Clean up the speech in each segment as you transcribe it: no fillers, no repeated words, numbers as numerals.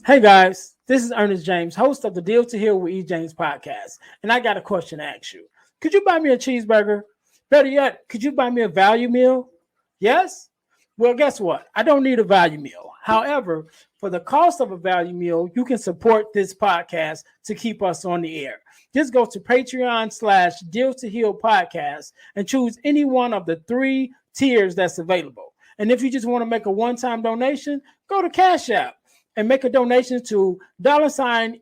Hey guys, this is Ernest James, host of the Deal to Heal with E. James podcast, and I got a question to ask you. Could you buy me a cheeseburger? Better yet, could you buy me a value meal? Yes? Well, guess what? I don't need a value meal. However, for the cost of a value meal, you can support this podcast to keep us on the air. Just go to Patreon/Deal to Heal podcast and choose any one of the three tiers that's available. And if you just want to make a one-time donation, go to Cash App and make a donation to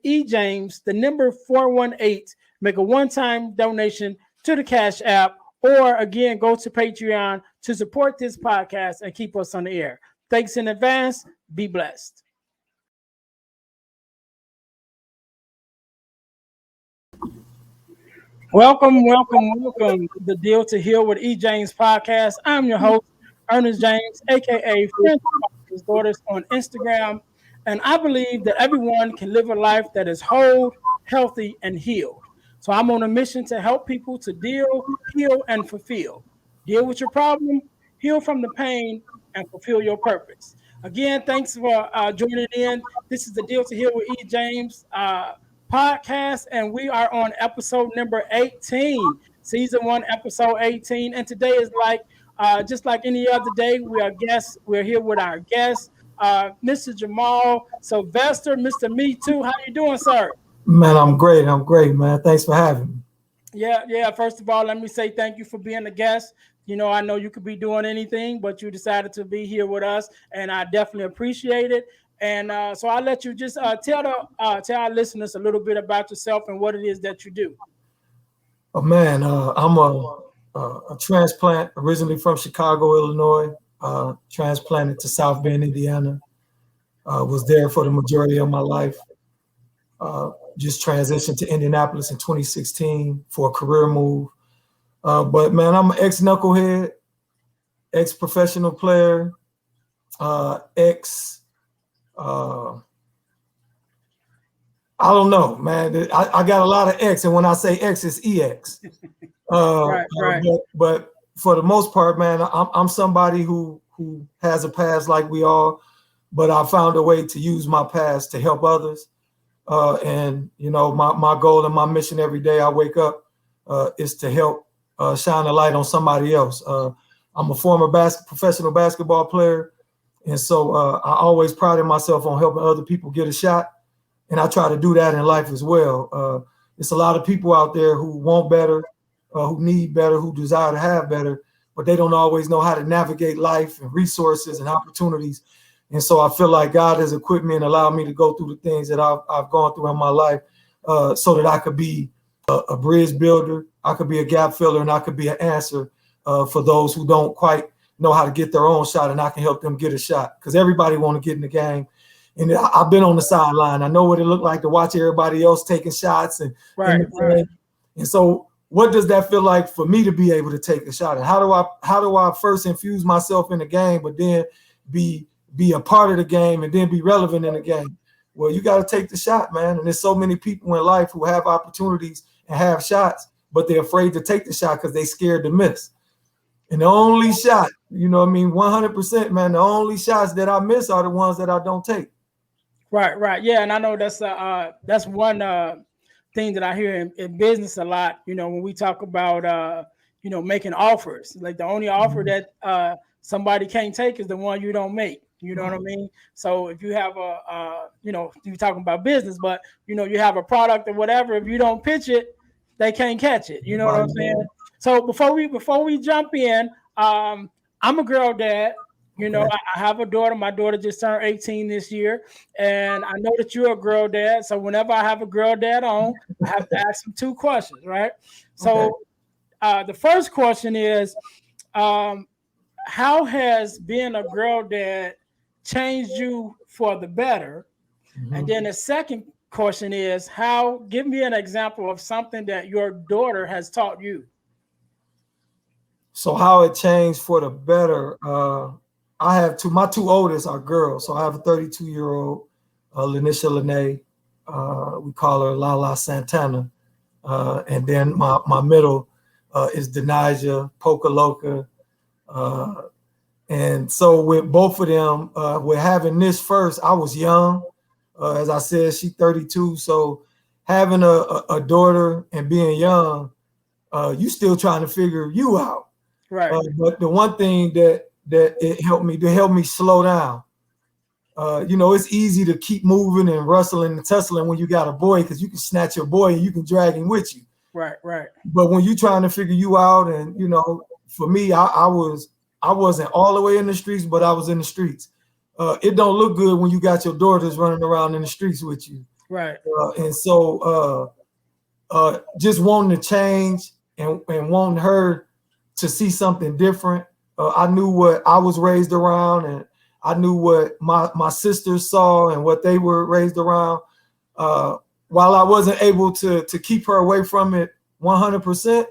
$E James, the number 418. Make a one-time donation to the Cash App, or again, go to Patreon to support this podcast and keep us on the air. Thanks in advance. Be blessed. Welcome to the Deal to Heal with E. James podcast. I'm your host, Ernest James, aka Friends with His Daughters on Instagram. And I believe that everyone can live a life that is whole, healthy, and healed. So I'm on a mission to help people to deal, heal, and fulfill. Deal with your problem, heal from the pain, and fulfill your purpose. Again, thanks for joining in. This is the Deal to Heal with E. James podcast, and we are on episode number 18, season 1, episode 18. And today is like just like any other day, we're here with our guests. Mr. Jeermal, Sylvester, Mr. Me Too. How you doing, sir? Man, I'm great, man. Thanks for having me. Yeah. First of all, let me say thank you for being a guest. You know, I know you could be doing anything, but you decided to be here with us, and I definitely appreciate it. And so I'll let you just tell our listeners a little bit about yourself and what it is that you do. Oh man, I'm a transplant originally from Chicago, Illinois. Transplanted to South Bend, Indiana. Was there for the majority of my life. Just transitioned to Indianapolis in 2016 for a career move. But man, I'm an ex-knucklehead, ex-professional player, I don't know, man. I got a lot of X, and when I say X, it's EX. Right. But for the most part, man, I'm somebody who has a past like we all, but I found a way to use my past to help others. And you know, my goal and my mission every day I wake up is to help shine a light on somebody else. I'm a former professional basketball player, and so I always prided myself on helping other people get a shot, and I try to do that in life as well. It's a lot of people out there who want better, who need better, who desire to have better, but they don't always know how to navigate life and resources and opportunities. And so I feel like God has equipped me and allowed me to go through the things that I've gone through in my life so that I could be a bridge builder, I could be a gap filler, and I could be an answer for those who don't quite know how to get their own shot, and I can help them get a shot, because everybody want to get in the game. And I've been on the sideline. I know what it looked like to watch everybody else taking shots. Right. And so what does that feel like for me to be able to take a shot? And how do I first infuse myself in the game, but then be a part of the game and then be relevant in the game? Well, you got to take the shot, man. And there's so many people in life who have opportunities and have shots, but they're afraid to take the shot because they're scared to miss. And the only shot, 100%, man, the only shots that I miss are the ones that I don't take. Right. Yeah, and I know that's one thing that I hear in business a lot. You know, when we talk about making offers, like the only offer that somebody can't take is the one you don't make. You know what I mean? So if you have you're talking about business, but you have a product or whatever, if you don't pitch it, they can't catch it. You know what I'm saying? So before we jump in, I'm a girl dad. You know, I have a daughter. My daughter just turned 18 this year, and I know that you're a girl dad. So whenever I have a girl dad on, I have to ask them two questions, right? So the first question is, how has being a girl dad changed you for the better? Mm-hmm. And then the second question is, give me an example of something that your daughter has taught you. So how it changed for the better? I have my two oldest are girls. So I have a 32-year-old, Lanisha Lene. We call her Lala Santana. And then my middle is Denija Poca Loca. And so with both of them, with having this first, I was young. As I said, she's 32. So having a daughter and being young, you still trying to figure you out. Right. But the one thing that it helped me slow down. It's easy to keep moving and rustling and tussling when you got a boy, because you can snatch your boy and you can drag him with you. Right. But when you trying to figure you out, and for me, I wasn't all the way in the streets, but I was in the streets. It don't look good when you got your daughters running around in the streets with you. Right. And so just wanting to change and wanting her to see something different. I knew what I was raised around, and I knew what my sisters saw and what they were raised around. While I wasn't able to keep her away from it 100%,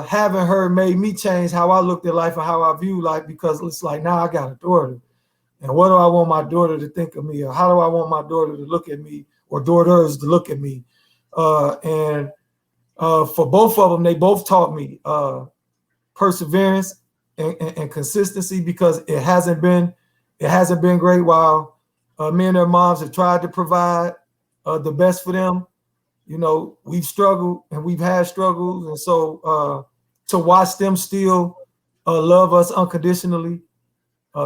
having her made me change how I looked at life and how I view life, because it's like, now I got a daughter. And what do I want my daughter to think of me? Or how do I want my daughter to look at me, or daughters to look at me? And for both of them, they both taught me perseverance and consistency, because it hasn't been great while me and their moms have tried to provide the best for them. We've struggled and we've had struggles. And so to watch them still love us unconditionally,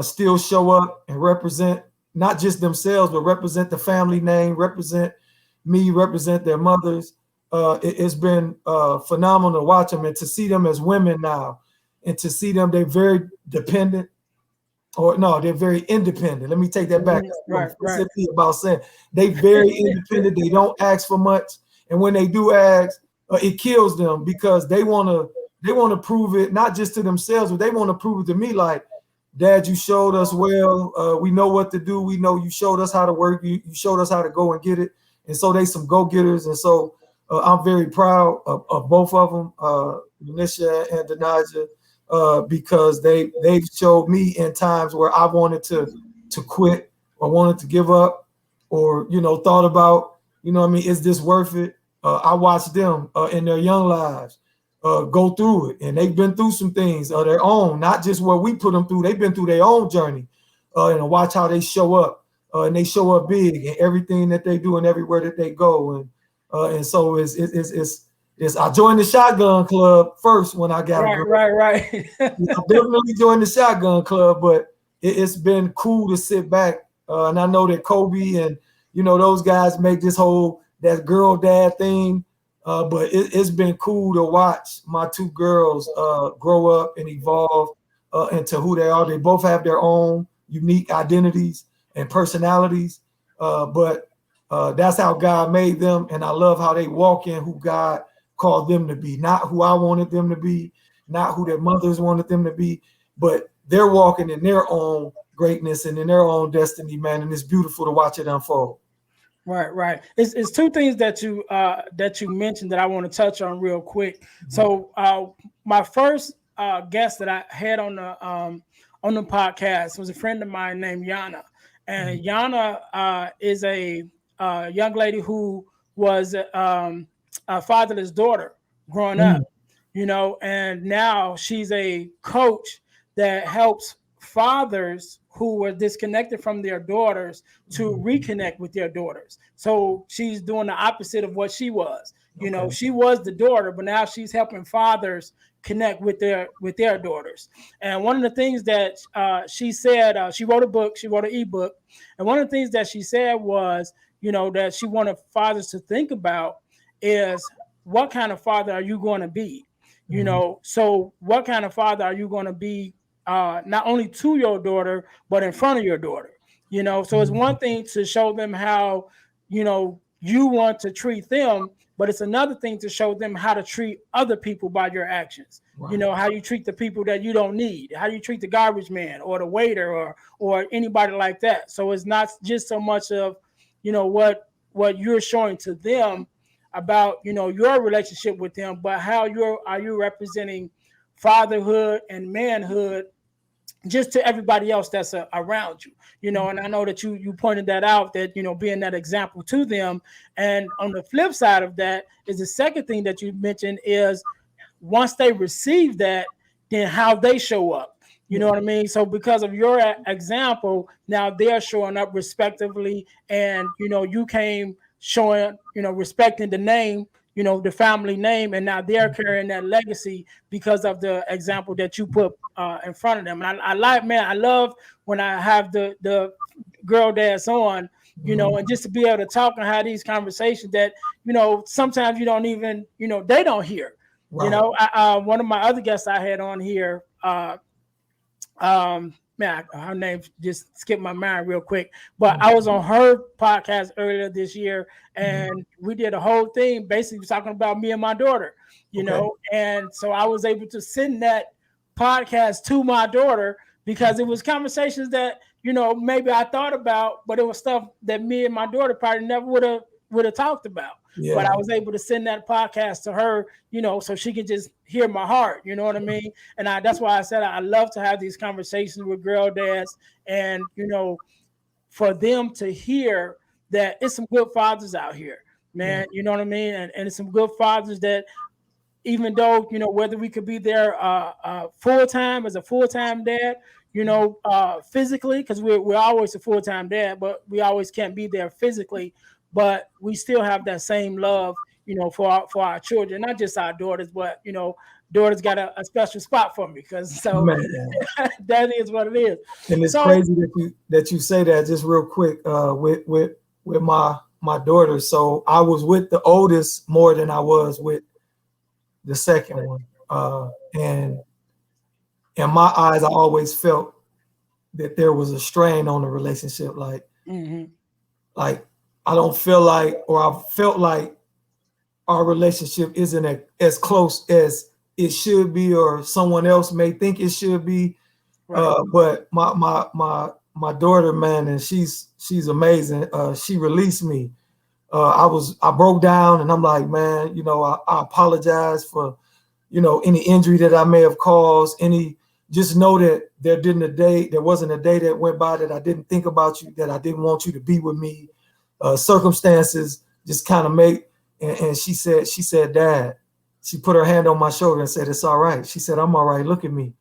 still show up and represent not just themselves, but represent the family name, represent me, represent their mothers. It's been phenomenal to watch them and to see them as women now, and to see them, they're very dependent. Or no, they're very independent. Let me take that back. Right. About saying they very independent. They don't ask for much, and when they do ask, it kills them, because they want to prove it not just to themselves, but they want to prove it to me. Like, Dad, you showed us well. We know what to do. We know you showed us how to work. You showed us how to go and get it. And so they some go-getters. And so I'm very proud of both of them, Nisha and Denaja, because they've showed me in times where I wanted to quit, or wanted to give up, or thought about, is this worth it? I watched them in their young lives go through it, and they've been through some things of their own, not just what we put them through. They've been through their own journey, and watch how they show up, and they show up big in everything that they do and everywhere that they go, and so it's I joined the shotgun club first when I got right. I definitely joined the shotgun club, but it's been cool to sit back, and I know that Kobe and those guys make this whole that girl dad thing. But it's been cool to watch my two girls grow up and evolve into who they are. They both have their own unique identities and personalities, but that's how God made them. And I love how they walk in who God called them to be, not who I wanted them to be, not who their mothers wanted them to be, but they're walking in their own greatness and in their own destiny, man. And it's beautiful to watch it unfold. Right. It's two things that you mentioned that I want to touch on real quick. Mm-hmm. So my first guest that I had on the podcast was a friend of mine named Yana, and Yana is a young lady who was a fatherless daughter growing up, and now she's a coach that helps fathers who were disconnected from their daughters to reconnect with their daughters. So she's doing the opposite of what she was. She was the daughter, but now she's helping fathers connect with their daughters. And one of the things that she said, she wrote a book, she wrote an ebook, and one of the things that she said was, that she wanted fathers to think about is, what kind of father are you going to be? So what kind of father are you going to be? Not only to your daughter, but in front of your daughter, so it's one thing to show them how, you want to treat them, but it's another thing to show them how to treat other people by your actions. Right. How you treat the people that you don't need, how you treat the garbage man or the waiter or anybody like that. So it's not just so much of, what you're showing to them about, your relationship with them, but how are you representing fatherhood and manhood just to everybody else that's around you, and I know that you pointed that out, that, being that example to them. And on the flip side of that is the second thing that you mentioned is, once they receive that, then how they show up, You know what I mean? So because of your example, now they're showing up respectively, and you came showing, respecting the name, the family name, and now they're carrying that legacy because of the example that you put in front of them. And I like, man, I love when I have the girl dads on, and just to be able to talk and have these conversations that, sometimes you don't even, they don't hear. Right. One of my other guests I had on here, man, her name just skipped my mind real quick, but I was on her podcast earlier this year, and we did a whole thing basically talking about me and my daughter, and so I was able to send that podcast to my daughter because it was conversations that maybe I thought about, but it was stuff that me and my daughter probably never would have talked about. Yeah. But I was able to send that podcast to her, so she can just hear my heart. You know what I mean? And that's why I said I love to have these conversations with girl dads, and for them to hear that it's some good fathers out here, man. You know what I mean? And it's some good fathers that, even though whether we could be there full time as a full-time dad, physically, because we're always a full-time dad, but we always can't be there physically. But we still have that same love, for our children, not just our daughters, but daughters got a special spot for me, because that is what it is. And it's crazy that you say that. Just real quick, with my daughter. So I was with the oldest more than I was with the second one, and in my eyes, I always felt that there was a strain on the relationship. Like I don't feel like, or I felt like our relationship isn't as close as it should be, or someone else may think it should be. Right. But my daughter, man, and she's amazing. She released me. I broke down, and I'm like, man, I apologize for, any injury that I may have caused. Just know that there wasn't a day that went by that I didn't think about you, that I didn't want you to be with me. Circumstances just kind of and she said, Dad, she put her hand on my shoulder and said, it's all right. She said, I'm all right. Look at me.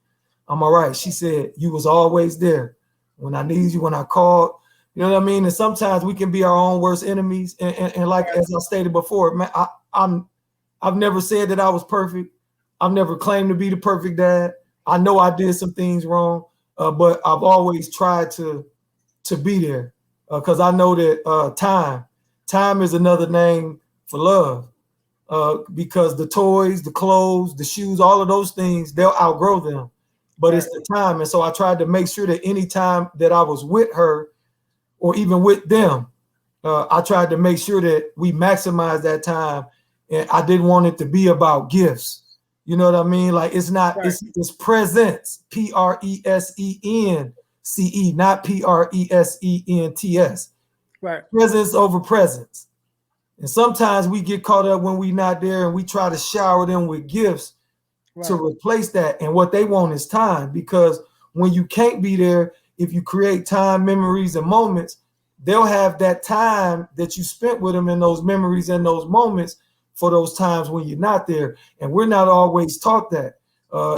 I'm all right. She said, you was always there when I needed you, when I called. You know what I mean? And sometimes we can be our own worst enemies. And like, as I stated before, man, I've never said that I was perfect. I've never claimed to be the perfect dad. I know I did some things wrong, but I've always tried to be there, because I know that time is another name for love, because the toys, the clothes, the shoes, all of those things, they'll outgrow them. But it's the time. And so I tried to make sure that any time that I was with her, or even with them, I tried to make sure that we maximize that time. And I didn't want it to be about gifts. You know what I mean? Like, it's not, it's presence, PRESENCE, not PRESENTS. Right. Presence over presence. And sometimes we get caught up when we're not there, and we try to shower them with gifts to replace that. And what they want is time, because when you can't be there, if you create time, memories, and moments, they'll have that time that you spent with them in those memories and those moments for those times when you're not there. And we're not always taught that.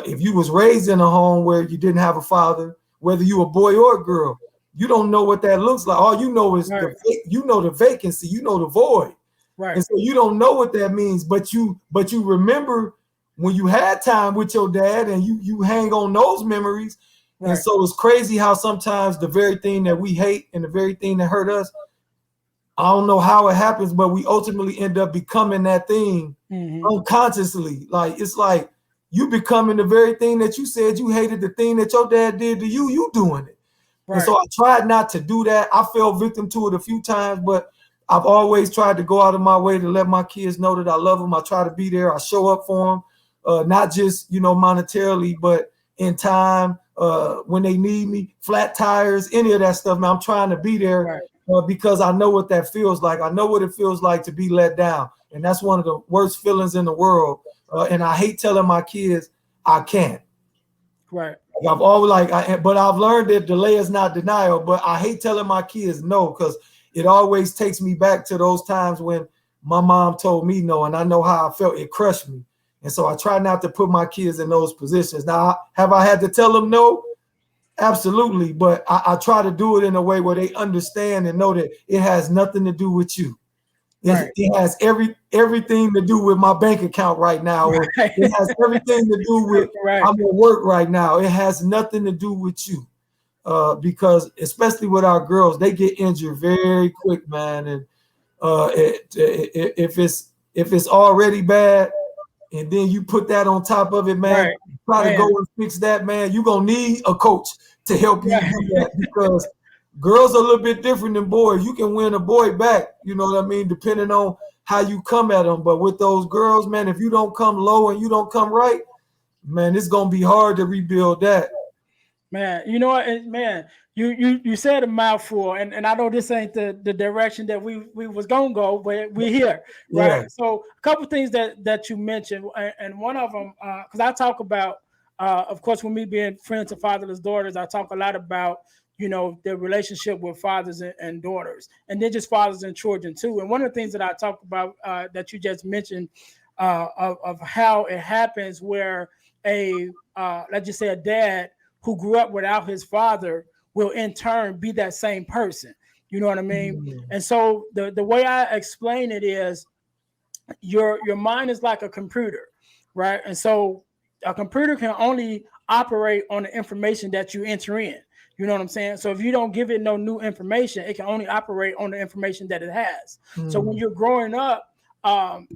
If you was raised in a home where you didn't have a father, whether you a boy or a girl, you don't know what that looks like. All you know is the vacancy, the void. Right. And so you don't know what that means, but you remember when you had time with your dad, and you hang on those memories. Right. And so it's crazy how sometimes the very thing that we hate and the very thing that hurt us, I don't know how it happens, but we ultimately end up becoming that thing unconsciously. Like, it's like you becoming the very thing that you said you hated, the thing that your dad did to you, you doing it. Right. And so I tried not to do that. I fell victim to it a few times, but I've always tried to go out of my way to let my kids know that I love them. I try to be there. I show up for them, not just, monetarily, but in time, when they need me, flat tires, any of that stuff, man. I'm trying to be there. Right. Because I know what that feels like. I know what it feels like to be let down. And that's one of the worst feelings in the world. And I hate telling my kids I can't. Right. I've always but I've learned that delay is not denial. But I hate telling my kids no, because it always takes me back to those times when my mom told me no, and I know how I felt. It crushed me. And so I try not to put my kids in those positions. Now, have I had to tell them no? Absolutely, but I try to do it in a way where they understand and know that it has nothing to do with you. Right. It has everything to do with my bank account right now. Or Right. it has everything to do with Right. I'm at work right now. It has nothing to do with you. Because especially with our girls, they get injured very quick, man. And if it's already bad, and then you put that on top of it, man, Right. try to Man. go and fix that, man. You're gonna need a coach to help you Right. do that, because girls are a little bit different than boys. You can win a boy back, you know what I mean, depending on how you come at them. But with those girls, man, if you don't come low and you don't come right, man, it's gonna be hard to rebuild that. Man, you know what, man, you said a mouthful, and I know this ain't the direction that we was gonna go, but we're here, right? Yeah. So a couple things that you mentioned, and one of them, because I talk about, of course, with me being friends to fatherless daughters, I talk a lot about, the relationship with fathers and daughters, and then just fathers and children too. And one of the things that I talk about, that you just mentioned, of how it happens where let's just say a dad who grew up without his father will in turn be that same person. You know what I mean? Mm. And so the way I explain it is your mind is like a computer, right? And so a computer can only operate on the information that you enter in. You know what I'm saying? So if you don't give it no new information, it can only operate on the information that it has. So when you're growing up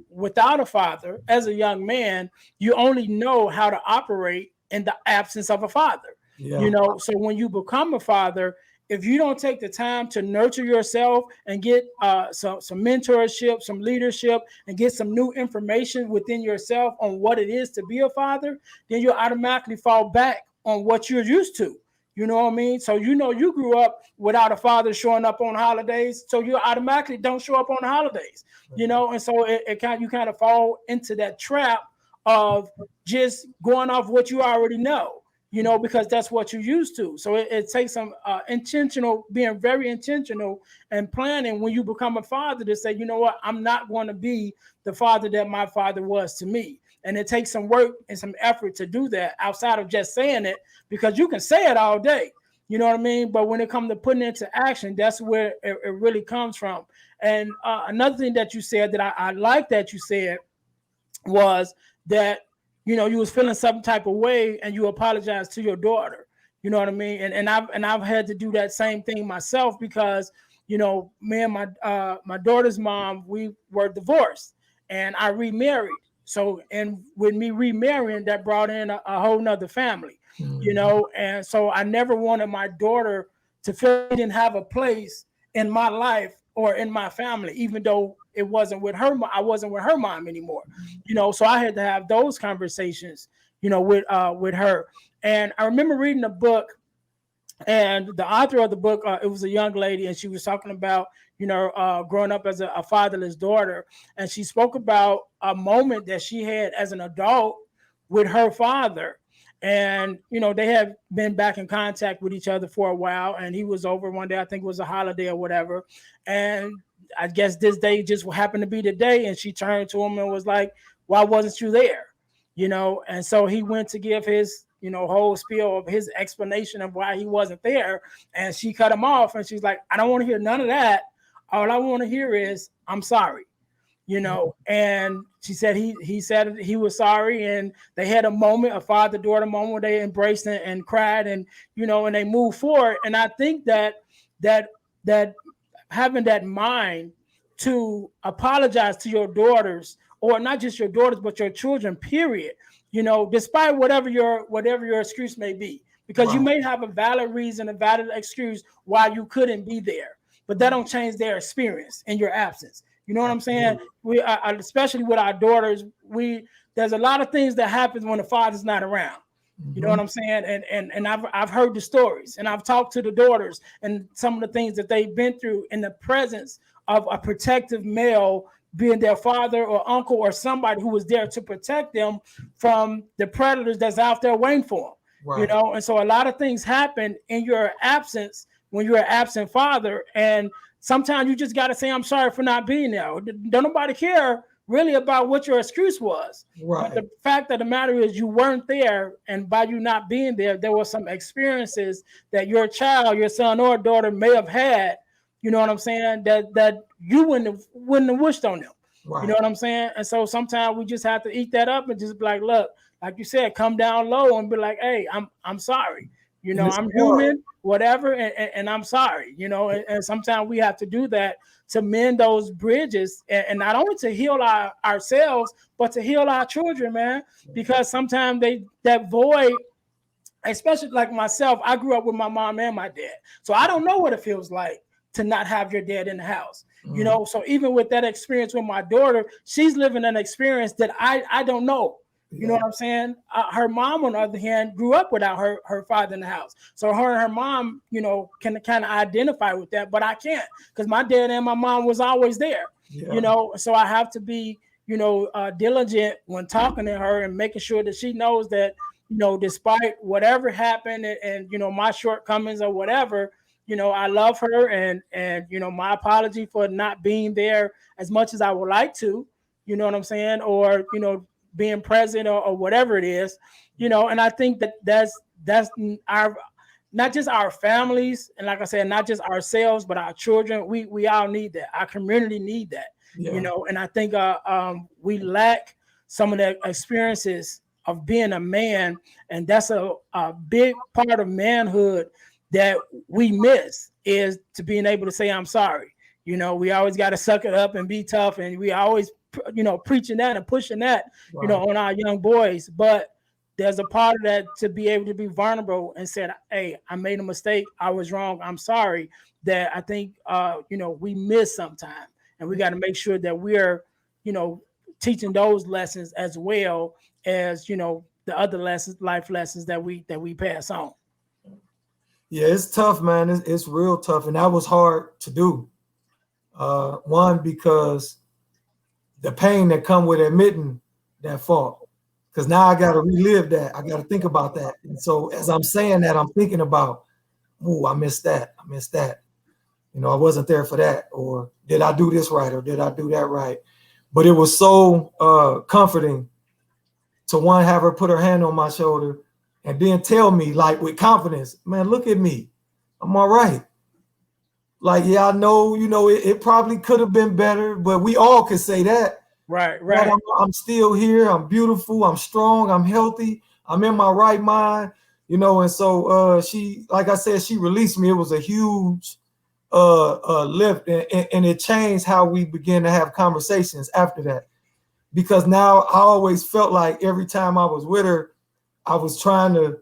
without a father, as a young man, you only know how to operate in the absence of a father. Yeah. So when you become a father, if you don't take the time to nurture yourself and get some mentorship, some leadership, and get some new information within yourself on what it is to be a father, then you automatically fall back on what you're used to. You know what I mean? So you grew up without a father showing up on holidays, so you automatically don't show up on the holidays. And so you kind of fall into that trap of just going off what you already know. Because that's what you're used to. So it takes some being very intentional and planning when you become a father to say, you know what, I'm not going to be the father that my father was to me. And it takes some work and some effort to do that outside of just saying it, because you can say it all day. You know what I mean? But when it comes to putting it into action, that's where it really comes from. And another thing that you said that I like that you said was that you was feeling some type of way and you apologized to your daughter. You know what I mean? And I've had to do that same thing myself, because me and my daughter's mom, we were divorced and I remarried. So, and with me remarrying, that brought in a whole nother family. And so I never wanted my daughter to feel she didn't have a place in my life or in my family, even though it wasn't with her. I wasn't with her mom anymore. So I had to have those conversations, with her. And I remember reading a book, and the author of the book, it was a young lady, and she was talking about, growing up as a fatherless daughter. And she spoke about a moment that she had as an adult with her father. And, they had been back in contact with each other for a while, and he was over one day, I think it was a holiday or whatever. And I guess this day just happened to be the day. And she turned to him and was like, why wasn't you there? And so he went to give his, whole spiel of his explanation of why he wasn't there. And she cut him off, and she's like, I don't want to hear none of that. All I want to hear is, I'm sorry. And she said he said he was sorry, and they had a moment, a father-daughter moment, where they embraced and cried, and and they moved forward. And I think that having that mind to apologize to your daughters, or not just your daughters, but your children, period, despite whatever your excuse may be, because you may have a valid reason, a valid excuse why you couldn't be there, but that don't change their experience in your absence. You know what I'm saying? We especially with our daughters, there's a lot of things that happens when the father's not around. You know what I'm saying? And I've heard the stories, and I've talked to the daughters and some of the things that they've been through in the presence of a protective male, being their father or uncle or somebody who was there to protect them from the predators that's out there waiting for them. And so a lot of things happen in your absence when you're an absent father, and sometimes you just got to say, I'm sorry for not being there. Don't nobody care really about what your excuse was. Right. But the fact of the matter is you weren't there, and by you not being there, there were some experiences that your child, your son or daughter may have had, you know what I'm saying, that you wouldn't have wished on them. Right. You know what I'm saying? And so sometimes we just have to eat that up and just be like, look, like you said, come down low and be like, hey, I'm sorry. You know, I'm human, whatever, and I'm sorry, you know, and sometimes we have to do that to mend those bridges, and not only to heal ourselves, but to heal our children, man, because sometimes that void, especially like myself, I grew up with my mom and my dad, so I don't know what it feels like to not have your dad in the house, you know. So even with that experience with my daughter, she's living an experience that I don't know. You know what I'm saying? Her mom, on the other hand, grew up without her father in the house. So her and her mom, you know, can kind of identify with that, but I can't, because my dad and my mom was always there, you know. So I have to be, you know, diligent when talking to her and making sure that she knows that, you know, despite whatever happened and you know, my shortcomings or whatever, you know, I love her, and you know, my apology for not being there as much as I would like to, you know what I'm saying, or you know, being present or whatever it is, you know. And I think that's our, not just our families, and like I said, not just ourselves, but our children. We all need that. Our community need that, you know. And I think we lack some of the experiences of being a man, and that's a big part of manhood that we miss, is to being able to say I'm sorry. You know, we always got to suck it up and be tough, and we always, you know, preaching that and pushing that, you know, on our young boys. But there's a part of that to be able to be vulnerable and said, hey, I made a mistake, I was wrong, I'm sorry, that I think you know, we miss sometimes, and we got to make sure that we're, you know, teaching those lessons as well as, you know, the other lessons, life lessons that we pass on. Yeah, it's tough, man. It's real tough, and that was hard to do. One, because the pain that come with admitting that fault, because now I got to relive that. I got to think about that. And so as I'm saying that, I'm thinking about, oh, I missed that. I missed that. You know, I wasn't there for that. Or did I do this right? Or did I do that right? But it was so comforting to, one, have her put her hand on my shoulder and then tell me, like, with confidence, man, look at me. I'm all right. Like, yeah, I know, you know, it probably could have been better, but we all could say that. Right. But I'm still here. I'm beautiful. I'm strong. I'm healthy. I'm in my right mind, you know. And so she, like I said, she released me. It was a huge lift, and it changed how we began to have conversations after that. Because now I always felt like every time I was with her, I was trying to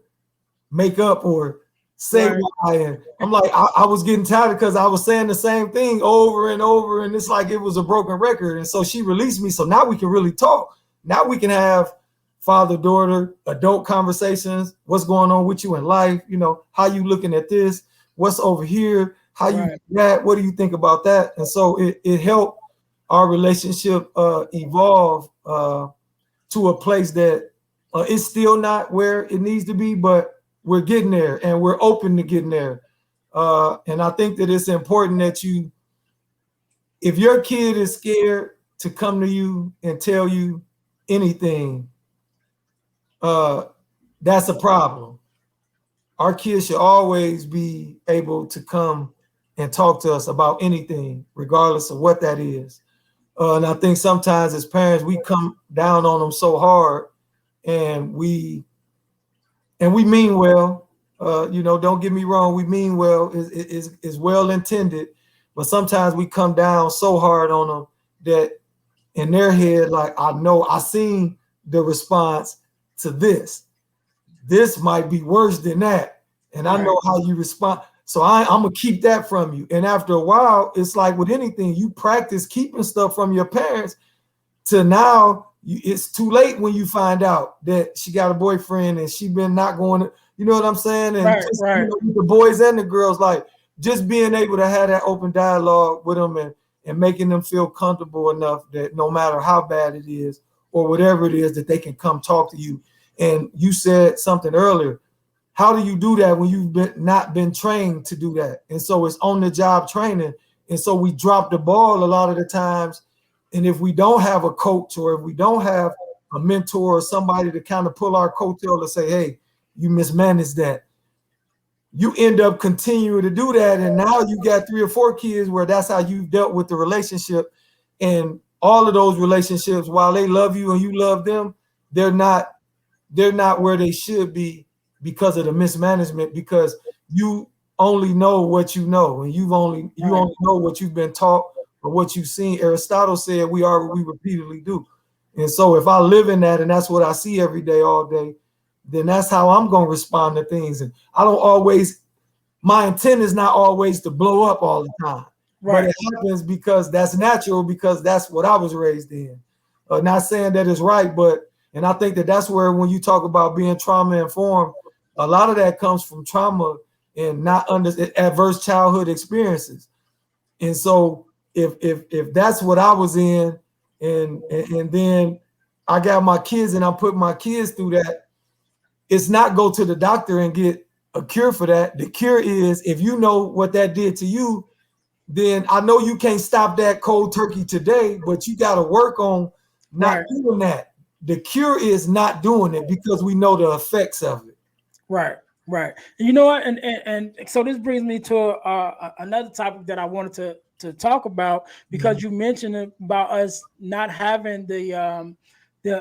make up or say why. And I'm like, I was getting tired because I was saying the same thing over and over, and it's like it was a broken record. And so she released me. So now we can really talk. Now we can have father-daughter adult conversations. What's going on with you in life? You know, how you looking at this? What's over here? How you do that? What do you think about that? And so it helped our relationship evolve to a place that it's still not where it needs to be, but we're getting there, and we're open to getting there. And I think that it's important that you, if your kid is scared to come to you and tell you anything, that's a problem. Our kids should always be able to come and talk to us about anything, regardless of what that is. And I think sometimes as parents, we come down on them so hard, and we mean well. You know, don't get me wrong, we mean well, is well intended, but sometimes we come down so hard on them that in their head, like, I know I seen the response to this. This might be worse than that, and I know how you respond. So I'm gonna keep that from you. And after a while, it's like with anything, you practice keeping stuff from your parents to now it's too late when you find out that she got a boyfriend and she been not going to, you know what I'm saying? And just, you know, the boys and the girls, like, just being able to have that open dialogue with them and making them feel comfortable enough that no matter how bad it is or whatever it is, that they can come talk to you. And you said something earlier. How do you do that when you've not been trained to do that? And so it's on the job training. And so we drop the ball a lot of the times. And if we don't have a coach, or if we don't have a mentor or somebody to kind of pull our coattail to say, hey, you mismanaged that, you end up continuing to do that. And now you got 3 or 4 kids where that's how you've dealt with the relationship. And all of those relationships, while they love you and you love them, they're not where they should be because of the mismanagement, because you only know what you know, and you only know what you've been taught or what you've seen. Aristotle said we are what we repeatedly do. And so if I live in that and that's what I see every day, all day, then that's how I'm going to respond to things. And I don't always, my intent is not always to blow up all the time. Right. But it happens because that's natural, because that's what I was raised in. Not saying that it's right, but, and I think that that's where, when you talk about being trauma informed, a lot of that comes from trauma and not adverse childhood experiences. And so if that's what I was in, and then I got my kids and I put my kids through that, it's not go to the doctor and get a cure for that. The cure is, if you know what that did to you, then I know you can't stop that cold turkey today, but you got to work on not doing that. The cure is not doing it, because we know the effects of it. Right. You know what? And so this brings me to another topic that I wanted to talk about, because you mentioned about us not having the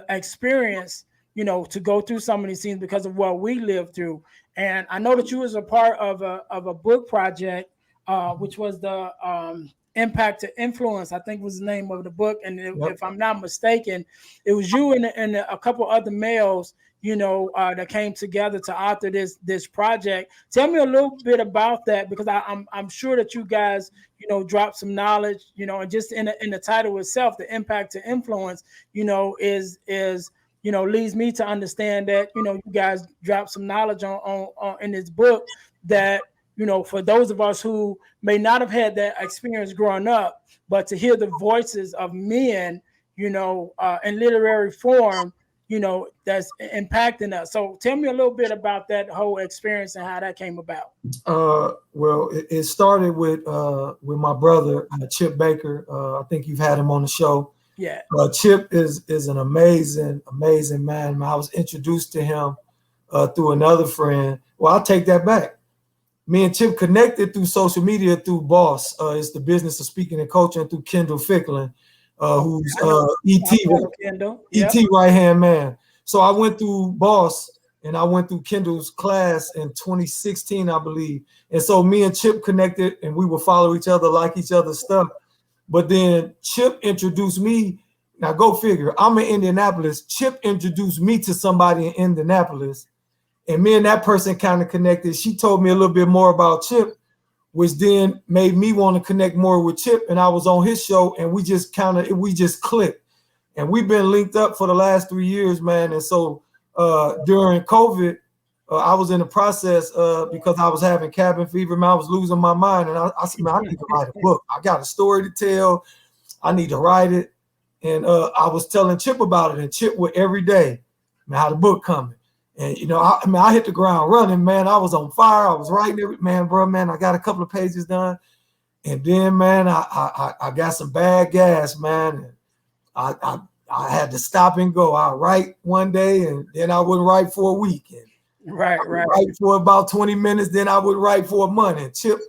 experience, you know, to go through some of these things because of what we lived through. And I know that you was a part of a book project, which was the Impact to Influence, I think was the name of the book. And if I'm not mistaken, it was you and a couple other males, you know, that came together to author this project. Tell me a little bit about that, because I'm sure that you guys, you know, dropped some knowledge, you know, and just in the title itself, the Impact to Influence, you know, is you know, leads me to understand that, you know, you guys dropped some knowledge on in this book that, you know, for those of us who may not have had that experience growing up, but to hear the voices of men, you know, in literary form, you know, that's impacting us. So tell me a little bit about that whole experience and how that came about. Well, it started with my brother, Chip Baker. I think you've had him on the show. Yeah. Chip is an amazing man. I was introduced to him through another friend. Well, I'll take that back. Me and Chip connected through social media through Boss. It's the business of speaking and coaching, through Kendall Ficklin, who's ET right-hand man. So I went through Boss and I went through Kendall's class in 2016, I believe. And so me and Chip connected, and we would follow each other, like each other's stuff. But then Chip introduced me. Now go figure. I'm in Indianapolis. Chip introduced me to somebody in Indianapolis. And me and that person kind of connected. She told me a little bit more about Chip, which then made me want to connect more with Chip. And I was on his show, and we just clicked. And we've been linked up for the last 3 years, man. And so during COVID, I was in the process because I was having cabin fever, man. I was losing my mind. And I said, man, I need to write a book. I got a story to tell. I need to write it. And I was telling Chip about it. And Chip would every day, man, how the book coming. And, you know, I hit the ground running, man. I was on fire. I was writing every, man, I got a couple of pages done. And then, man, I got some bad gas, man. And I had to stop and go. I write one day, and then I would write for a week. And Right. Write for about 20 minutes, then I would write for a month. And Chip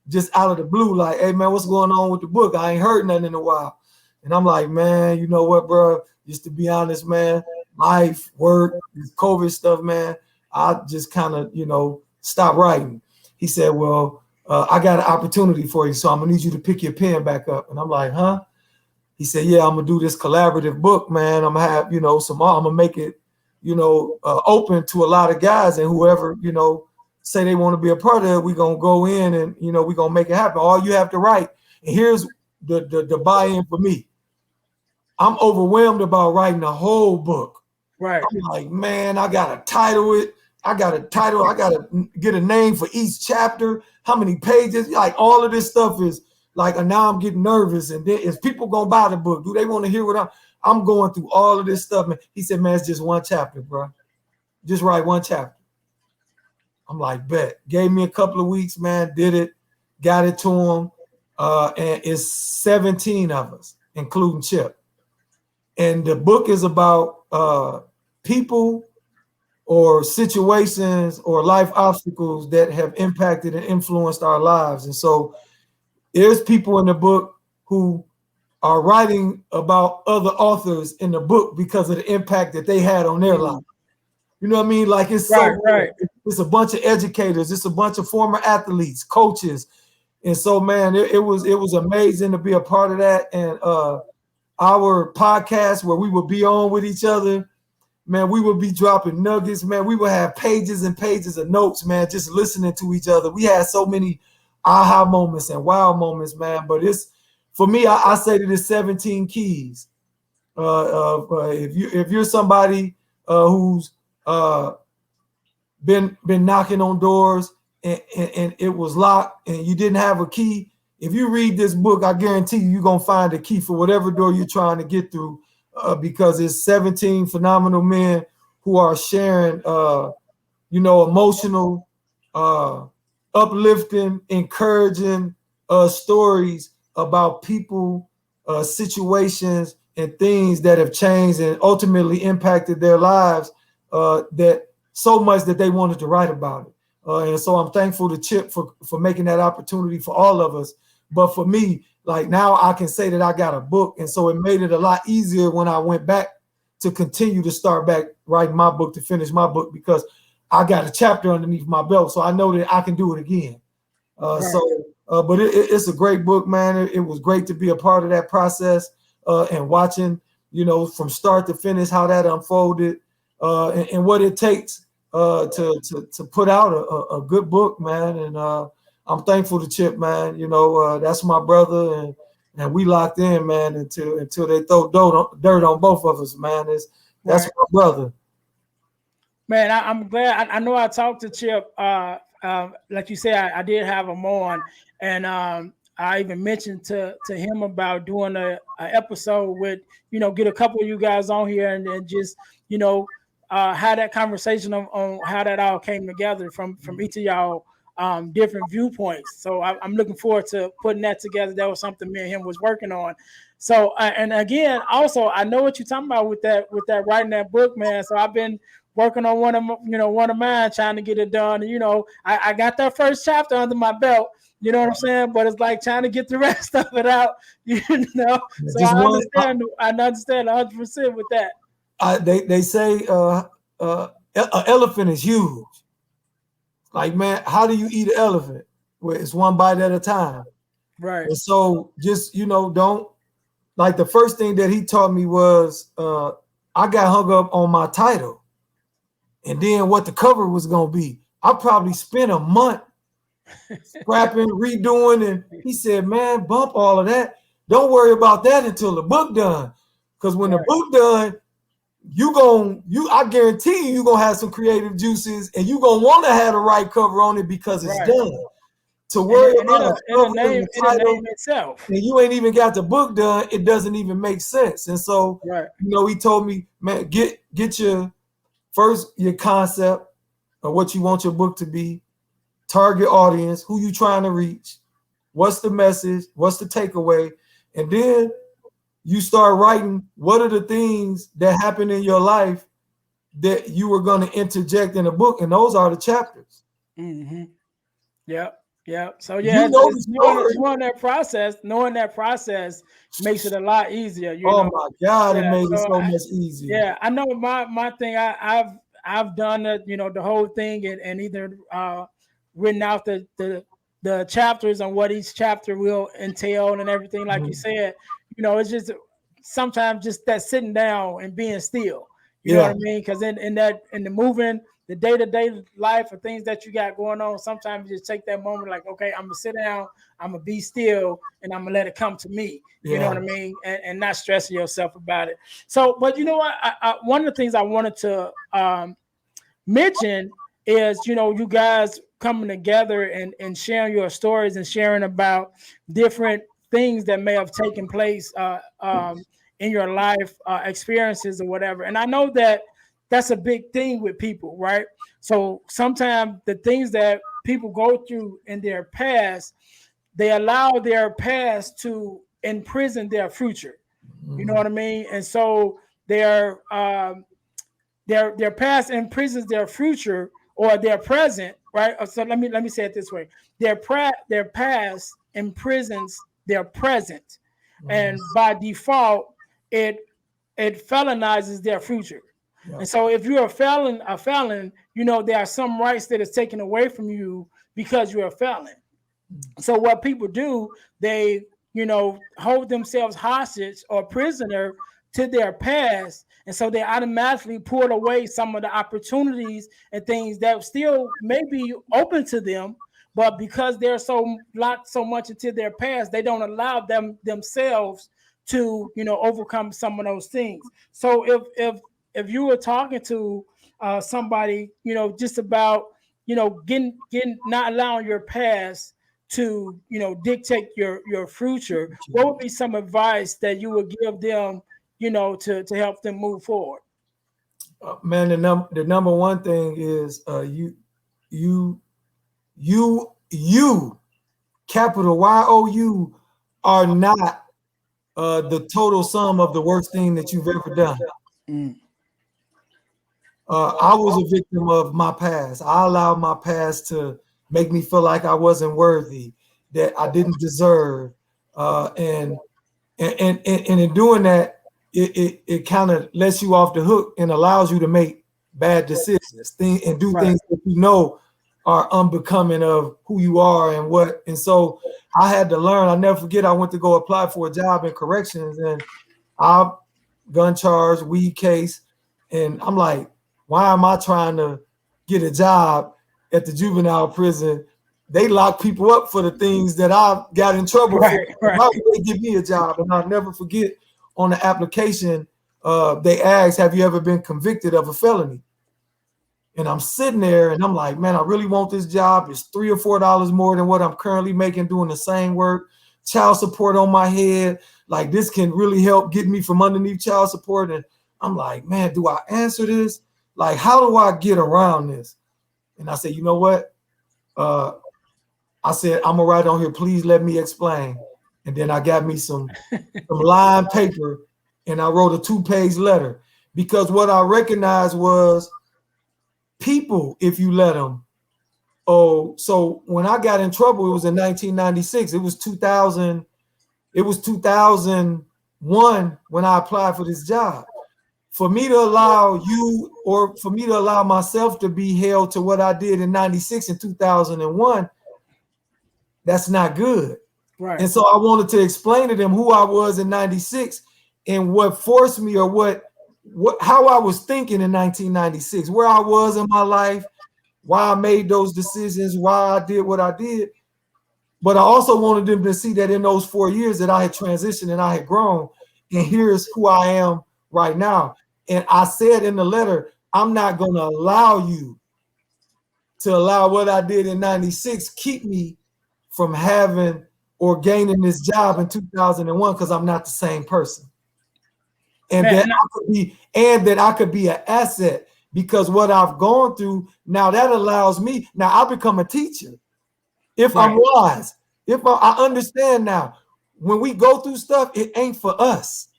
just out of the blue, like, hey, man, what's going on with the book? I ain't heard nothing in a while. And I'm like, man, you know what, bro? Just to be honest, man, life, work, this COVID stuff, man, I just kind of, you know, stopped writing. He said, well, I got an opportunity for you, so I'm going to need you to pick your pen back up. And I'm like, huh? He said, yeah, I'm going to do this collaborative book, man. I'm going to have, you know, I'm going to make it, you know, open to a lot of guys, and whoever, you know, say they want to be a part of it, we're going to go in and, you know, we're going to make it happen. All you have to write. And here's the buy-in for me. I'm overwhelmed about writing a whole book. Right. I'm like, man, I got to title it. I got to get a name for each chapter. How many pages? Like all of this stuff is like, and now I'm getting nervous. And then is people going to buy the book? Do they want to hear what I'm going through all of this stuff, man. He said, man, it's just one chapter, bro. Just write one chapter. I'm like, bet. Gave me a couple of weeks, man. Did it. Got it to him. And it's 17 of us. including Chip. And the book is about people or situations or life obstacles that have impacted and influenced our lives. And so there's people in the book who are writing about other authors in the book because of the impact that they had on their life. You know what I mean? Like it's right. It's a bunch of educators, it's a bunch of former athletes, coaches. And so, man, it was amazing to be a part of that. And our podcast where we would be on with each other, man, we would be dropping nuggets, man. We would have pages and pages of notes, man, just listening to each other. We had so many aha moments and wow moments, man. But it's, for me, I say that it's 17 keys. If you're somebody who's been knocking on doors and it was locked and you didn't have a key, if you read this book, I guarantee you're going to find a key for whatever door you're trying to get through, because it's 17 phenomenal men who are sharing, emotional, uplifting, encouraging stories about people, situations, and things that have changed and ultimately impacted their lives, that so much that they wanted to write about it. And so I'm thankful to Chip for making that opportunity for all of us. But for me, like now I can say that I got a book. And so it made it a lot easier when I went back to continue to start back writing my book, to finish my book, because I got a chapter underneath my belt. So I know that I can do it again. But it's a great book, man. It was great to be a part of that process and watching, from start to finish, how that unfolded and what it takes to put out a good book, man. And I'm thankful to Chip, man. That's my brother, and we locked in, man, until they throw dirt on both of us, man. That's my brother. Man, I'm glad. I know I talked to Chip. Like you said, I did have him on, and I even mentioned to him about doing a episode with, get a couple of you guys on here and then just, have that conversation on how that all came together from each of y'all different viewpoints. So I'm looking forward to putting that together. That was something me and him was working on. So and again, also I know what you're talking about with that writing that book, man. So I've been working on one of mine, trying to get it done. And, I got that first chapter under my belt. You know what I'm saying? But it's like trying to get the rest of it out. So I understand 100% with that. They say an elephant is huge. Like, man, how do you eat an elephant? Well, it's one bite at a time. Right. And so just, don't, like, the first thing that he taught me was I got hung up on my title and then what the cover was going to be. I probably spent a month scrapping, redoing, and he said, man, bump all of that. Don't worry about that until the book done. Because when the book done, I guarantee you're gonna have some creative juices, and you're gonna want to have the right cover on it because it's done. To worry about it'll name itself, and you ain't even got the book done, it doesn't even make sense. And so, he told me, man, get your concept of what you want your book to be, target audience, who you trying to reach, what's the message, what's the takeaway, and then you start writing what are the things that happen in your life that you were going to interject in a book, and those are the chapters. Mm-hmm. Yep. So knowing that process makes it a lot easier. My God, it made it so much easier. Yeah, I know my thing. I've done the whole thing and either written out the chapters on what each chapter will entail and everything. Like you said, it's just sometimes just that sitting down and being still. You know what I mean? Because in the moving, the day-to-day life or things that you got going on, sometimes you just take that moment like, okay, I'm gonna sit down, I'm gonna be still, and I'm gonna let it come to me. You know what I mean? And not stressing yourself about it. So, but you know what? One of the things I wanted to mention is, you guys coming together and sharing your stories and sharing about different things that may have taken place in your life, experiences or whatever. And I know that that's a big thing with people, right? So sometimes the things that people go through in their past, they allow their past to imprison their future. You know what I mean? And so their past imprisons their future or their present, right? So let me say it this way: their past imprisons their present, and by default, it felonizes their future. Yeah. And so if you're a felon, you know, there are some rights that is taken away from you because you're a felon. So what people do, they, you know, hold themselves hostage or prisoner to their past. And so they automatically pull away some of the opportunities and things that still may be open to them. But because they're so locked so much into their past, they don't allow themselves to, you know, overcome some of those things. So if you were talking to somebody, you know, just about, you know, getting not allowing your past to, you know, dictate your future, what would be some advice that you would give them, you know, to help them move forward? Man, the number one thing is you capital YOU are not the total sum of the worst thing that you've ever done. I was a victim of my past. I allowed my past to make me feel like I wasn't worthy, that I didn't deserve, and in doing that, it kind of lets you off the hook and allows you to make bad decisions, things that you know are unbecoming of who you are and what. And so I had to learn. I'll never forget. I went to go apply for a job in corrections, and I gun charge, weed case, and I'm like, why am I trying to get a job at the juvenile prison? They lock people up for the things that I got in trouble for. Why would they give me a job? And I'll never forget, on the application, they asked, have you ever been convicted of a felony? And I'm sitting there and I'm like, man, I really want this job. It's $3 or $4 more than what I'm currently making doing the same work. Child support on my head. Like, this can really help get me from underneath child support. And I'm like, man, do I answer this? Like, how do I get around this? And I said, you know what? I said, I'm gonna write on here, please let me explain. And then I got me some lined paper and I wrote a 2-page letter, because what I recognized was people, if you let them. Oh, so when I got in trouble, it was in 1996. It was 2000. It was 2001 when I applied for this job. For me to allow you, or for me to allow myself to be held to what I did in 96 and 2001, that's not good. Right. And so I wanted to explain to them who I was in 96 and what forced me, or how I was thinking in 1996, where I was in my life, why I made those decisions, why I did what I did. But I also wanted them to see that in those 4 years that I had transitioned and I had grown, and here's who I am right now. And I said in the letter, I'm not going to allow you to allow what I did in 96 keep me from having or gaining this job in 2001, because I'm not the same person. And that I could be an asset, because what I've gone through now, that allows me, now I become a teacher. If I'm wise, if I understand now, when we go through stuff, it ain't for us.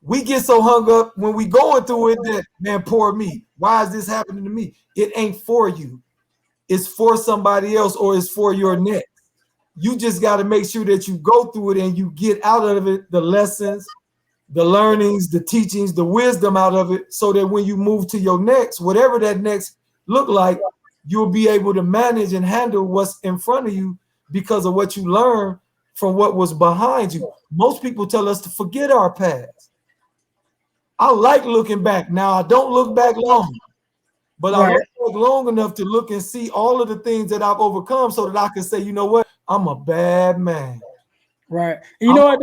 We get so hung up when we going through it that, man, poor me. Why is this happening to me? It ain't for you. It's for somebody else, or it's for your next. You just got to make sure that you go through it and you get out of it the lessons, the learnings, the teachings, the wisdom out of it, so that when you move to your next, whatever that next look like, you'll be able to manage and handle what's in front of you because of what you learned from what was behind you. Most people tell us to forget our past. I like looking back. Now, I don't look back long, but I look back long enough to look and see all of the things that I've overcome, so that I can say, you know what, I'm a bad man. Right. You know what?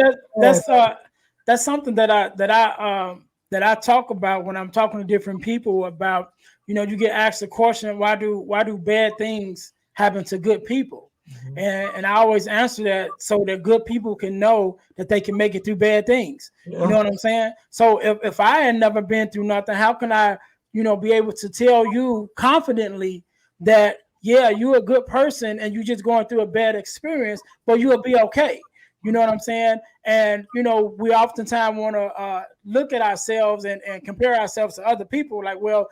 That's something that I talk about when I'm talking to different people about. You know, you get asked the question, why do bad things happen to good people? Mm-hmm. And I always answer that so that good people can know that they can make it through bad things. Yeah. You know what I'm saying? So if I had never been through nothing, how can I, you know, be able to tell you confidently that, yeah, you're a good person and you're just going through a bad experience, but you'll be okay. You know what I'm saying? And, you know, we oftentimes want to look at ourselves and compare ourselves to other people like, well,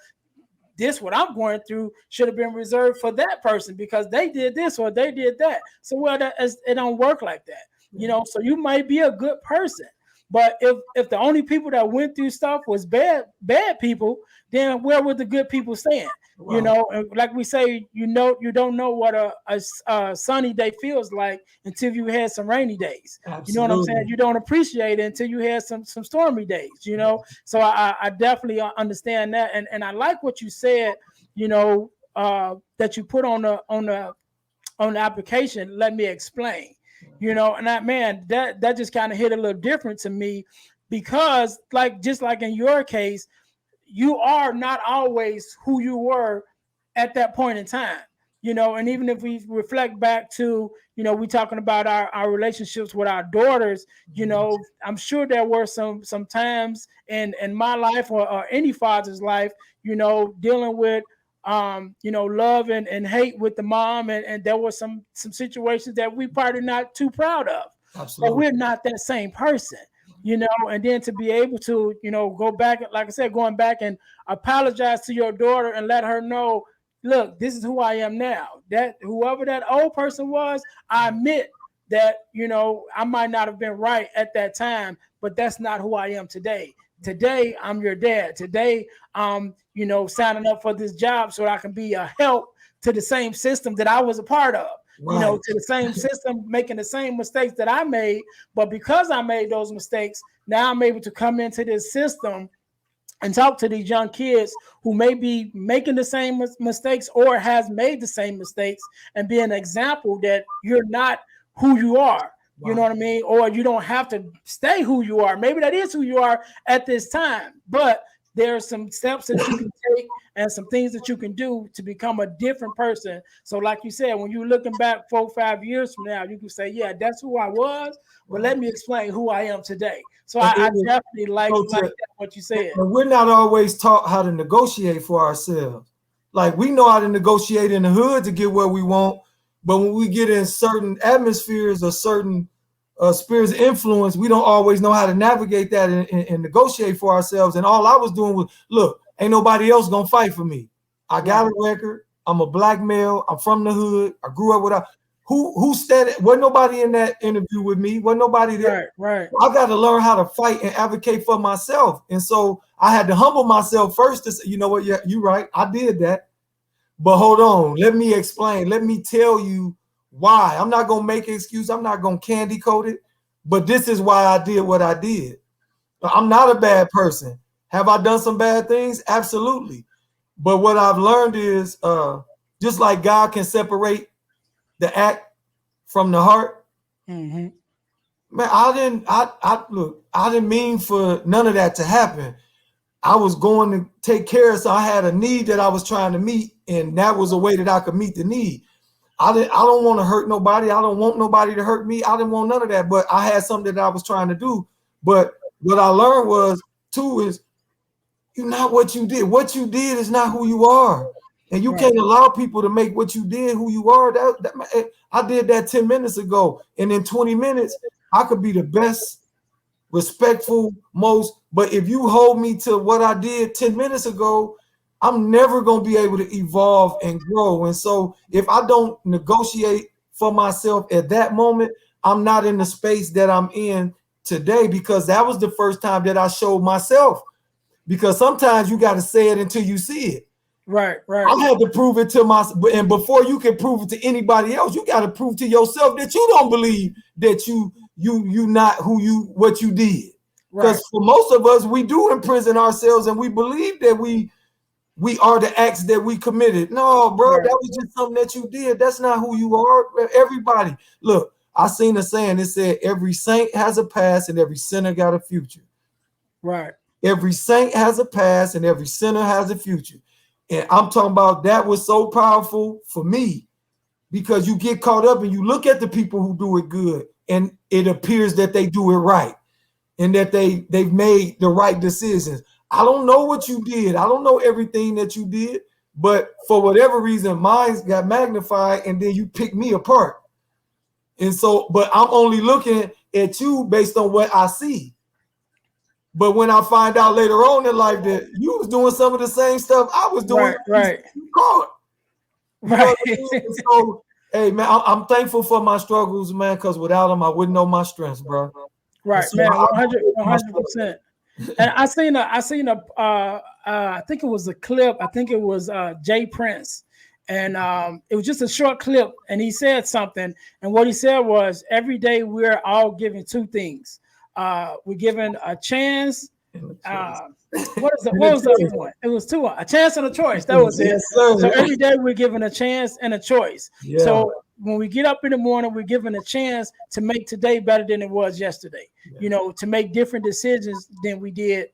this what I'm going through should have been reserved for that person because they did this or they did that. So well, it don't work like that, you know. So you might be a good person, but if the only people that went through stuff was bad people, then where would the good people stand? Wow. You know, and like we say, you don't know what a sunny day feels like until you had some rainy days. Absolutely. You know what I'm saying? You don't appreciate it until you had some stormy days, you know? So I definitely understand that. And I like what you said, you know, that you put on the application. Let me explain, you know, and that just kind of hit a little different to me because just like in your case, you are not always who you were at that point in time, you know. And even if we reflect back to, you know, we talking about our relationships with our daughters, you know, I'm sure there were some times in my life or any father's life, you know, dealing with you know, love and hate with the mom, and there were some situations that we probably not too proud of. Absolutely. But we're not that same person, you know. And then to be able to, you know, go back, like I said, going back and apologize to your daughter and let her know, look, this is who I am now. That whoever that old person was, I admit that, you know, I might not have been right at that time, but that's not who I am today. Today, I'm your dad. Today, you know, signing up for this job so I can be a help to the same system that I was a part of. Right. You know, to the same system, making the same mistakes that I made. But because I made those mistakes, now I'm able to come into this system and talk to these young kids who may be making the same mistakes or has made the same mistakes and be an example that you're not who you are. Wow. You know what I mean? Or you don't have to stay who you are. Maybe that is who you are at this time, but there are some steps that you can take and some things that you can do to become a different person. So like you said, when you're looking back 4 or 5 years from now, you can say, yeah, that's who I was, but let me explain who I am today. So I definitely like that, what you said. We're not always taught how to negotiate for ourselves. Like we know how to negotiate in the hood to get where we want, but when we get in certain atmospheres or certain spheres of influence, we don't always know how to navigate that and negotiate for ourselves. And all I was doing was, look, ain't nobody else gonna fight for me. I got a record. I'm a black male. I'm from the hood. I grew up with who said it? Wasn't nobody in that interview with me. Wasn't nobody there. Right. I got to learn how to fight and advocate for myself. And so I had to humble myself first to say, you know what? Yeah, you're right. I did that. But hold on. Let me explain. Let me tell you why. I'm not going to make an excuse. I'm not going to candy coat it. But this is why I did what I did. I'm not a bad person. Have I done some bad things? Absolutely. But what I've learned is just like God can separate the act from the heart. Mm-hmm. Man, I didn't mean for none of that to happen. I was going to take care of, so I had a need that I was trying to meet, and that was a way that I could meet the need. I don't want to hurt nobody. I don't want nobody to hurt me. I didn't want none of that, but I had something that I was trying to do. But what I learned was, too, is you're not what you did. What you did is not who you are. And you can't allow people to make what you did who you are. I did that 10 minutes ago. And in 20 minutes, I could be the best, respectful, most. But if you hold me to what I did 10 minutes ago, I'm never going to be able to evolve and grow. And so if I don't negotiate for myself at that moment, I'm not in the space that I'm in today, because that was the first time that I showed myself. Because sometimes you got to say it until you see it. Right. I had to prove it to myself. And before you can prove it to anybody else, you got to prove to yourself that you don't believe that you not what you did. Because for most of us, we do imprison ourselves and we believe that we are the acts that we committed. No, bro, that was just something that you did. That's not who you are. Everybody. Look, I seen a saying. It said, every saint has a past and every sinner got a future. Right. Every saint has a past and every sinner has a future. And I'm talking about that was so powerful for me, because you get caught up and you look at the people who do it good and it appears that they do it right and that they've made the right decisions. I don't know what you did. I don't know everything that you did, but for whatever reason, mine got magnified and then you pick me apart. And so, but I'm only looking at you based on what I see. But when I find out later on in life that you was doing some of the same stuff I was doing, right, you caught. You know right. what I mean? So, hey, man, I'm thankful for my struggles, man, because without them, I wouldn't know my strengths, bro. Right, so man, 100%. And I seen I think it was a clip. I think it was Jay Prince, and it was just a short clip. And he said something, and what he said was, every day we're all given two things. We're given a chance. What was the other one? It was two. A chance and a choice. That was it. Yes, sir. So every day we're given a chance and a choice. Yeah. So when we get up in the morning, we're given a chance to make today better than it was yesterday. Yeah. You know, to make different decisions than we did,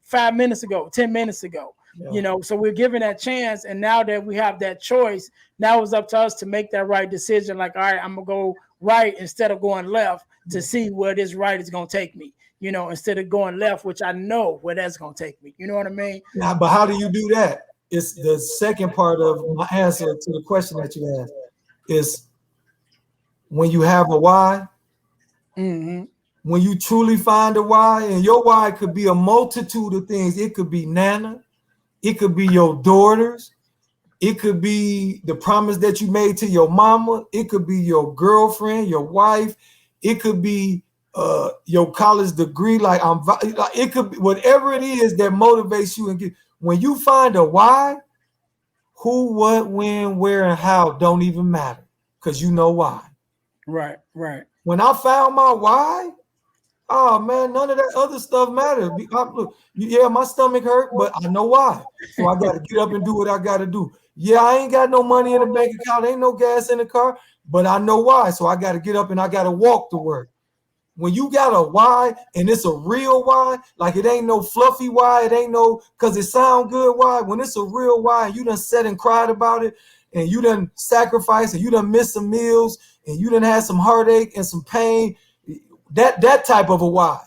5 minutes ago, 10 minutes ago. Yeah. So we're given that chance. And now that we have that choice, now it's up to us to make that right decision. Like, all right, I'm going to go right instead of going left to see where this right is going to take me. Instead of going left, which I know where that's going to take me. You know what I mean? Yeah, but how do you do that? It's the second part of my answer to the question that you asked. Is when you have a why, when you truly find a why, and your why could be a multitude of things. It could be Nana, it could be your daughters, it could be the promise that you made to your mama, it could be your girlfriend, your wife, it could be your college degree. It could be whatever it is that motivates you. And when you find a why, who, what, when, where, and how don't even matter, because you know why. Right. When I found my why, oh man, none of that other stuff matters. Yeah, my stomach hurt, but I know why. So I got to get up and do what I got to do. Yeah, I ain't got no money in the bank account, ain't no gas in the car, but I know why. So I got to get up and I got to walk to work. When you got a why, and it's a real why, like it ain't no fluffy why, it ain't no because it sound good why. When it's a real why, and you done sat and cried about it, and you done sacrificed, and you done missed some meals, and you done had some heartache and some pain, that type of a why.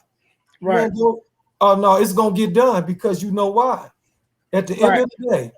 Right. Oh no, it's gonna get done because you know why. At the end of the day.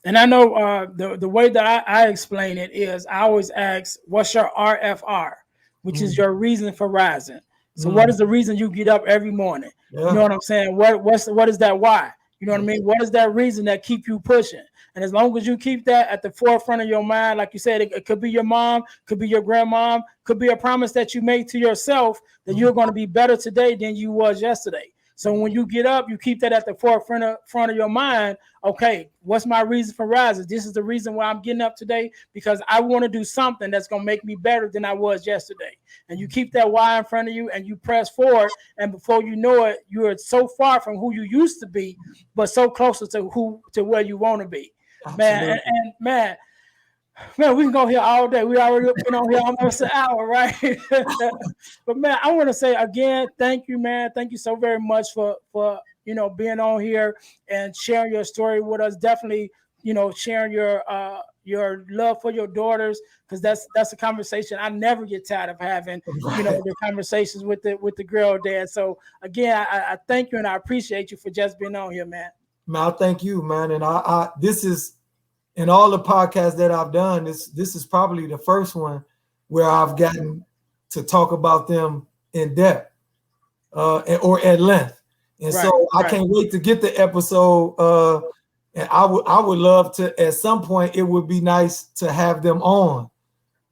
And I know the way that I explain it is, I always ask, what's your RFR? Which is your reason for rising. So what is the reason you get up every morning? Yeah. You know what I'm saying? What is that why? You know what I mean? What is that reason that keep you pushing? And as long as you keep that at the forefront of your mind, like you said, it could be your mom, could be your grandmom, could be a promise that you made to yourself that you're going to be better today than you was yesterday. So when you get up, you keep that at the forefront of your mind. Okay, what's my reason for rising? This is the reason why I'm getting up today, because I want to do something that's going to make me better than I was yesterday. And you keep that why in front of you and you press forward. And before you know it, you're so far from who you used to be, but so closer to where you want to be. Absolutely. Man, we can go here all day. We already been on here almost an hour, right? But man, I want to say again, thank you, man. Thank you so very much for being on here and sharing your story with us. Definitely, sharing your love for your daughters, because that's a conversation I never get tired of having. The conversations with the girl dad. So again, I thank you and I appreciate you for just being on here, man. Man, I thank you, man. And I this is, in all the podcasts that I've done, this is probably the first one where I've gotten to talk about them in depth or at length. And so I can't wait to get the episode. And I would love to, at some point, it would be nice to have them on.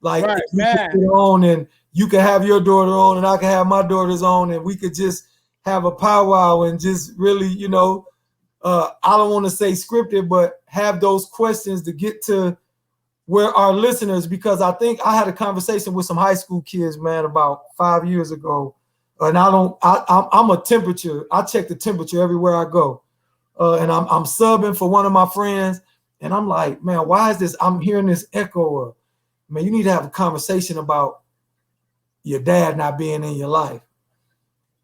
Like, if you could get on and you can have your daughter on and I can have my daughters on, and we could just have a powwow and just really, I don't want to say scripted, but have those questions to get to where our listeners, because I think I had a conversation with some high school kids, man, about 5 years ago. And I'm a temperature. I check the temperature everywhere I go. And I'm subbing for one of my friends. And I'm like, man, why is this? I'm hearing this echo of, man, you need to have a conversation about your dad not being in your life.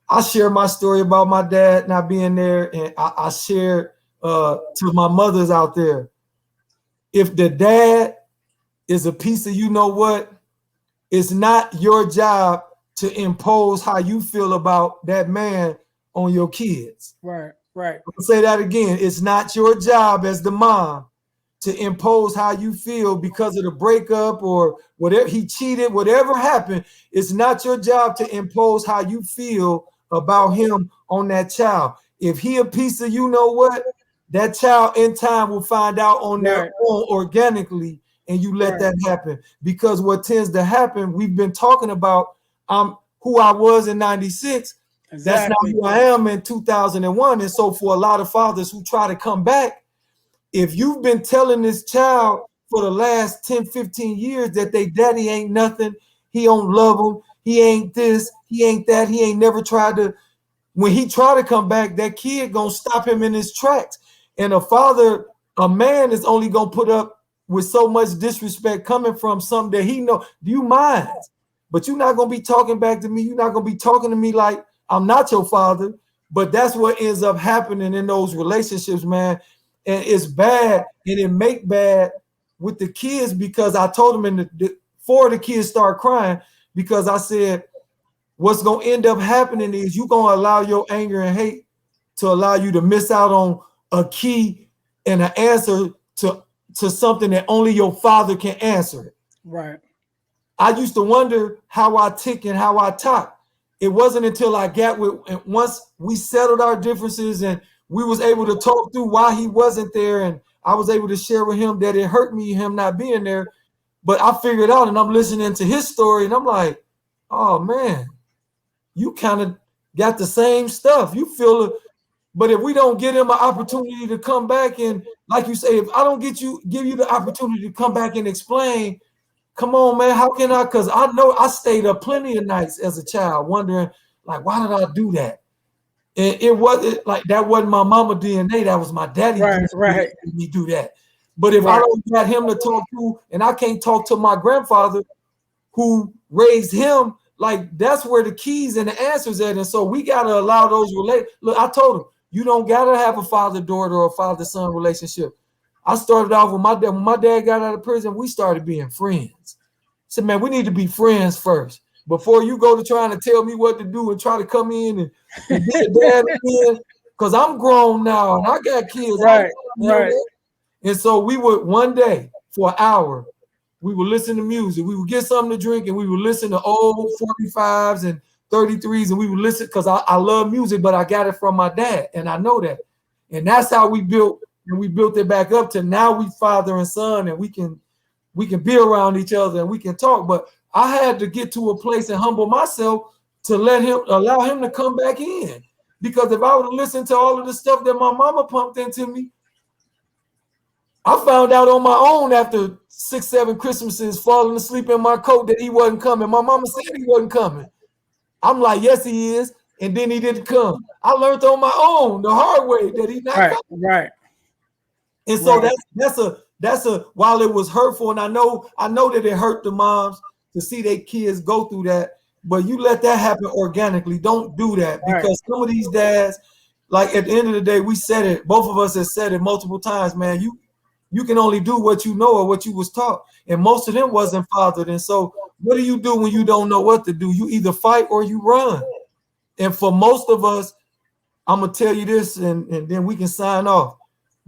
I share my story about my dad not being there, and I shared to my mothers out there. If the dad is a piece of what, it's not your job to impose how you feel about that man on your kids. Right. I'll say that again. It's not your job as the mom to impose how you feel because of the breakup or whatever, he cheated, whatever happened. It's not your job to impose how you feel about him on that child. If he a piece of, you know what, that child in time will find out on their own organically, and you let that happen. Because what tends to happen, we've been talking about who I was in 96. Exactly. That's not who I am in 2001. And so for a lot of fathers who try to come back, if you've been telling this child for the last 10, 15 years that they daddy ain't nothing, he don't love them, he ain't this, he ain't that, he ain't never tried to, when he try to come back, that kid gonna stop him in his tracks. And a man is only gonna put up with so much disrespect coming from something that he know. Do you mind? But you're not gonna be talking back to me. You're not gonna be talking to me like I'm not your father. But that's what ends up happening in those relationships, man. And it's bad, and it make bad with the kids, because I told them before the kids start crying, because I said, what's going to end up happening is you're going to allow your anger and hate to allow you to miss out on a key and an answer to something that only your father can answer. Right. I used to wonder how I tick and how I talk. It wasn't until I got with, and once we settled our differences and we was able to talk through why he wasn't there, and I was able to share with him that it hurt me, him not being there. But I figured out, and I'm listening to his story, and I'm like, oh man, you kind of got the same stuff. You feel it. But if we don't give him an opportunity to come back, and like you say, if I don't give you the opportunity to come back and explain, come on, man, how can I? Because I know I stayed up plenty of nights as a child wondering, like, why did I do that? And it wasn't like that wasn't my mama DNA. That was my daddy DNA. Right. Me do that. But if I don't get him to talk to, and I can't talk to my grandfather who raised him, like that's where the keys and the answers at. And so we gotta allow those Look, I told him, you don't gotta have a father-daughter or a father-son relationship. I started off with my dad. When my dad got out of prison, we started being friends. I said, man, we need to be friends first before you go to trying to tell me what to do and try to come in and be a dad again. Because I'm grown now and I got kids. Right. And so we would one day for an hour, we would listen to music. We would get something to drink and we would listen to old 45s and 33s, and we would listen because I love music, but I got it from my dad, and I know that. And that's how we built, and we built it back up to now we father and son, and we can be around each other and we can talk. But I had to get to a place and humble myself to allow him to come back in. Because if I would have listened to all of the stuff that my mama pumped into me, I found out on my own after 6, 7 Christmases falling asleep in my coat that he wasn't coming. My mama said he wasn't coming. I'm like, yes, he is. And then he didn't come. I learned on my own the hard way that he's not coming. Right. And so that's a while it was hurtful, and I know that it hurt the moms to see their kids go through that, but you let that happen organically. Don't do that, because some of these dads, like at the end of the day, we said it, both of us have said it multiple times, man, you can only do what you know or what you was taught, and most of them wasn't fathered. And so what do you do when you don't know what to do? You either fight or you run. And for most of us, I'm gonna tell you this, and then we can sign off.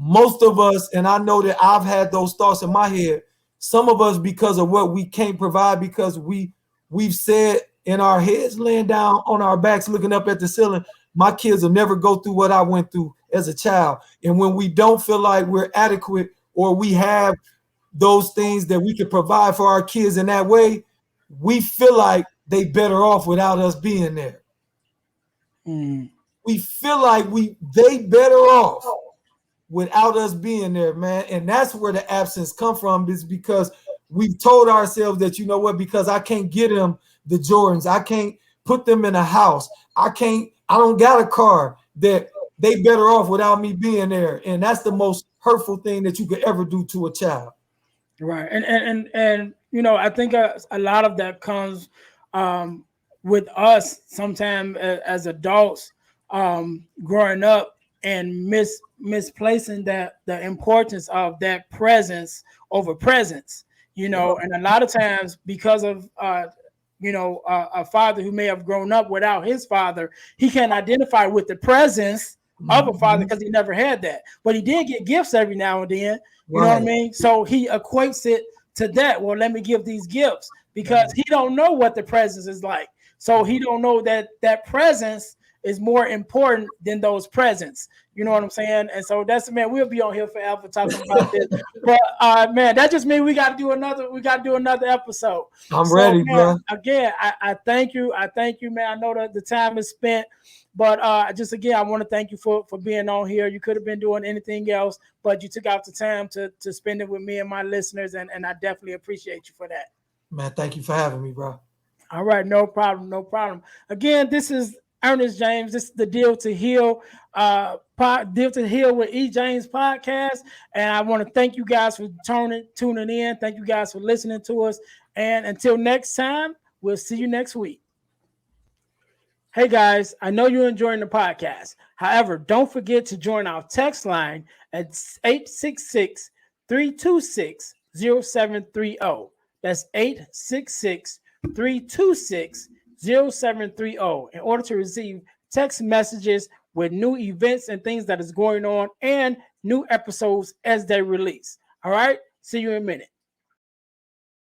Most of us, and I know that I've had those thoughts in my head, some of us, because of what we can't provide, because we've said in our heads, laying down on our backs, looking up at the ceiling, my kids will never go through what I went through as a child. And when we don't feel like we're adequate or we have those things that we can provide for our kids in that way, we feel like they better off without us being there. We feel like they better off without us being there, man. And that's where the absence come from, is because we've told ourselves that, you know what, because I can't get them the Jordans, I can't put them in a house, I don't got a car, that they better off without me being there. And that's the most hurtful thing that you could ever do to a child. Right. And you know, I think a lot of that comes with us sometimes as adults growing up and misplacing the importance of that presence over presence, you know. And a lot of times, because of a father who may have grown up without his father, he can identify with the presence of a father because he never had that. But he did get gifts every now and then. You know what I mean? So he equates it to that. Well, let me give these gifts because he don't know what the presence is like. So he don't know that presence is more important than those presents. You know what I'm saying? And so that's, man, we'll be on here forever talking about this. But man, that just means we got to do another episode. I'm ready, man, bro. Again, I thank you. I thank you, man. I know that the time is spent, but just again, I want to thank you for being on here. You could have been doing anything else, but you took out the time to spend it with me and my listeners, and I definitely appreciate you for that. Man, thank you for having me, bro. All right, no problem. Again, this is Ernest James. This is the Deal to Heal, Deal to Heal with E. James podcast. And I want to thank you guys for tuning in. Thank you guys for listening to us. And until next time, we'll see you next week. Hey guys, I know you're enjoying the podcast. However, don't forget to join our text line at 866-326-0730. That's 866-326-0730 in order to receive text messages with new events and things that is going on and new episodes as they release. All right, see you in a minute.